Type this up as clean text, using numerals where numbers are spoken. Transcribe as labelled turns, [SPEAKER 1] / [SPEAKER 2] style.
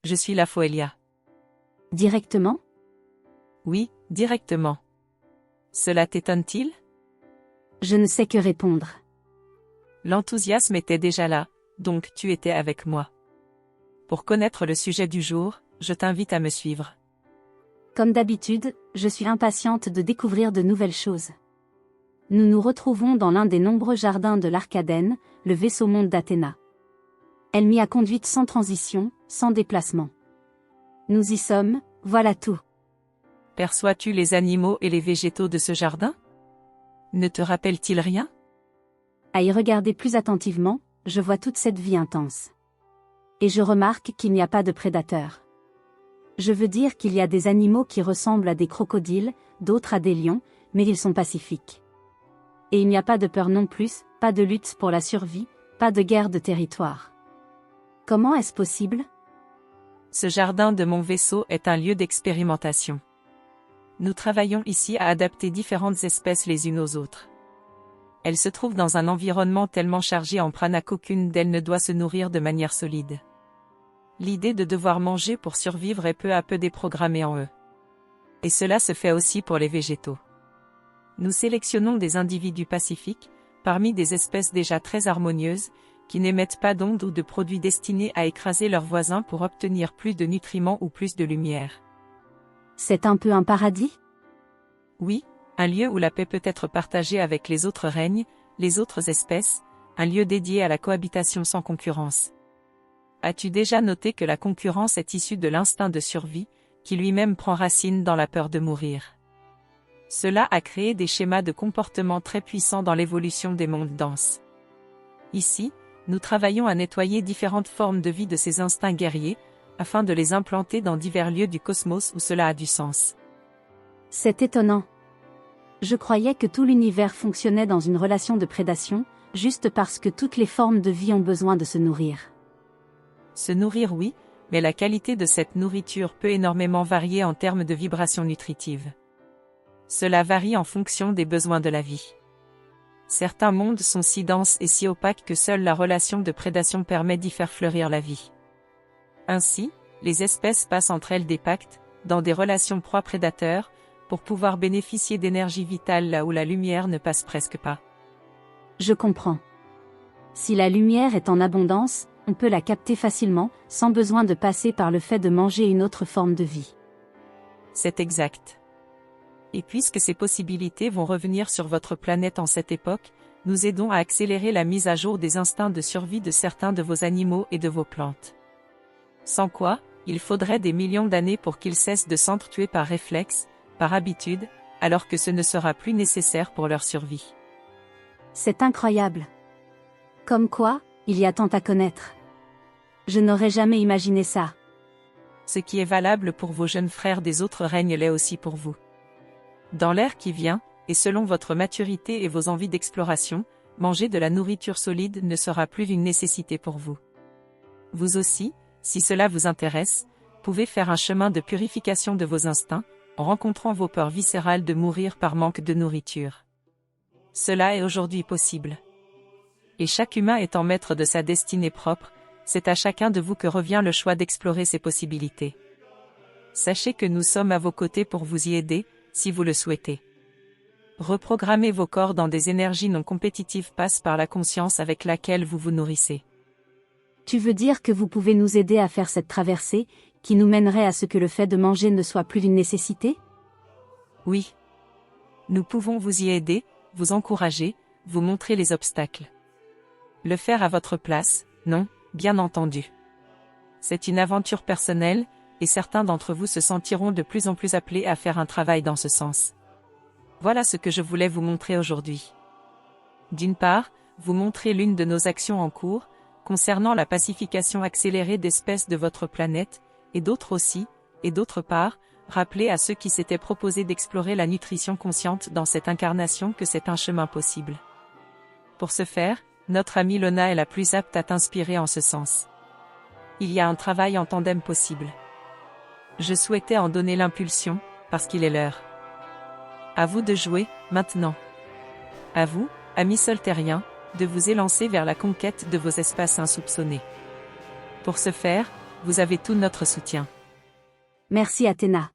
[SPEAKER 1] Je suis la Foelia.
[SPEAKER 2] Directement?
[SPEAKER 1] Oui, directement. Cela t'étonne-t-il?
[SPEAKER 2] Je ne sais que répondre.
[SPEAKER 1] L'enthousiasme était déjà là, donc tu étais avec moi. Pour connaître le sujet du jour, je t'invite à me suivre.
[SPEAKER 2] Comme d'habitude, je suis impatiente de découvrir de nouvelles choses. Nous nous retrouvons dans l'un des nombreux jardins de l'Arcadène, le vaisseau-monde d'Athéna. Elle m'y a conduite sans transition, sans déplacement. Nous y sommes, voilà tout.
[SPEAKER 1] Perçois-tu les animaux et les végétaux de ce jardin? Ne te rappelle-t-il rien?
[SPEAKER 2] À y regarder plus attentivement, je vois toute cette vie intense. Et je remarque qu'il n'y a pas de prédateurs. Je veux dire qu'il y a des animaux qui ressemblent à des crocodiles, d'autres à des lions, mais ils sont pacifiques. Et il n'y a pas de peur non plus, pas de lutte pour la survie, pas de guerre de territoire. Comment est-ce possible?
[SPEAKER 1] Ce jardin de mon vaisseau est un lieu d'expérimentation. Nous travaillons ici à adapter différentes espèces les unes aux autres. Elles se trouvent dans un environnement tellement chargé en prana qu'aucune d'elles ne doit se nourrir de manière solide. L'idée de devoir manger pour survivre est peu à peu déprogrammée en eux. Et cela se fait aussi pour les végétaux. Nous sélectionnons des individus pacifiques, parmi des espèces déjà très harmonieuses, qui n'émettent pas d'ondes ou de produits destinés à écraser leurs voisins pour obtenir plus de nutriments ou plus de lumière.
[SPEAKER 2] C'est un peu un paradis?
[SPEAKER 1] Oui, un lieu où la paix peut être partagée avec les autres règnes, les autres espèces, un lieu dédié à la cohabitation sans concurrence. As-tu déjà noté que la concurrence est issue de l'instinct de survie, qui lui-même prend racine dans la peur de mourir? Cela a créé des schémas de comportement très puissants dans l'évolution des mondes denses. Ici, nous travaillons à nettoyer différentes formes de vie de ces instincts guerriers, afin de les implanter dans divers lieux du cosmos où cela a du sens.
[SPEAKER 2] C'est étonnant. Je croyais que tout l'univers fonctionnait dans une relation de prédation, juste parce que toutes les formes de vie ont besoin de se nourrir.
[SPEAKER 1] Se nourrir oui, mais la qualité de cette nourriture peut énormément varier en termes de vibrations nutritives. Cela varie en fonction des besoins de la vie. Certains mondes sont si denses et si opaques que seule la relation de prédation permet d'y faire fleurir la vie. Ainsi, les espèces passent entre elles des pactes, dans des relations proie-prédateur, pour pouvoir bénéficier d'énergie vitale là où la lumière ne passe presque pas.
[SPEAKER 2] Je comprends. Si la lumière est en abondance, on peut la capter facilement, sans besoin de passer par le fait de manger une autre forme de vie.
[SPEAKER 1] C'est exact. Et puisque ces possibilités vont revenir sur votre planète en cette époque, nous aidons à accélérer la mise à jour des instincts de survie de certains de vos animaux et de vos plantes. Sans quoi, il faudrait des millions d'années pour qu'ils cessent de s'entretuer par réflexe, par habitude, alors que ce ne sera plus nécessaire pour leur survie.
[SPEAKER 2] C'est incroyable. Comme quoi, il y a tant à connaître. Je n'aurais jamais imaginé ça.
[SPEAKER 1] Ce qui est valable pour vos jeunes frères des autres règnes l'est aussi pour vous. Dans l'ère qui vient, et selon votre maturité et vos envies d'exploration, manger de la nourriture solide ne sera plus une nécessité pour vous. Vous aussi, si cela vous intéresse, pouvez faire un chemin de purification de vos instincts, en rencontrant vos peurs viscérales de mourir par manque de nourriture. Cela est aujourd'hui possible. Et chaque humain étant maître de sa destinée propre, c'est à chacun de vous que revient le choix d'explorer ces possibilités. Sachez que nous sommes à vos côtés pour vous y aider, si vous le souhaitez. Reprogrammer vos corps dans des énergies non compétitives passe par la conscience avec laquelle vous vous nourrissez.
[SPEAKER 2] Tu veux dire que vous pouvez nous aider à faire cette traversée, qui nous mènerait à ce que le fait de manger ne soit plus une nécessité?
[SPEAKER 1] Oui. Nous pouvons vous y aider, vous encourager, vous montrer les obstacles. Le faire à votre place, non, bien entendu. C'est une aventure personnelle, et certains d'entre vous se sentiront de plus en plus appelés à faire un travail dans ce sens. Voilà ce que je voulais vous montrer aujourd'hui. D'une part, vous montrer l'une de nos actions en cours, concernant la pacification accélérée d'espèces de votre planète, et d'autres aussi, et d'autre part, rappeler à ceux qui s'étaient proposés d'explorer la nutrition consciente dans cette incarnation que c'est un chemin possible. Pour ce faire, notre amie Lona est la plus apte à t'inspirer en ce sens. Il y a un travail en tandem possible. Je souhaitais en donner l'impulsion, parce qu'il est l'heure. À vous de jouer, maintenant. À vous, amis soltériens, de vous élancer vers la conquête de vos espaces insoupçonnés. Pour ce faire, vous avez tout notre soutien.
[SPEAKER 2] Merci Athéna.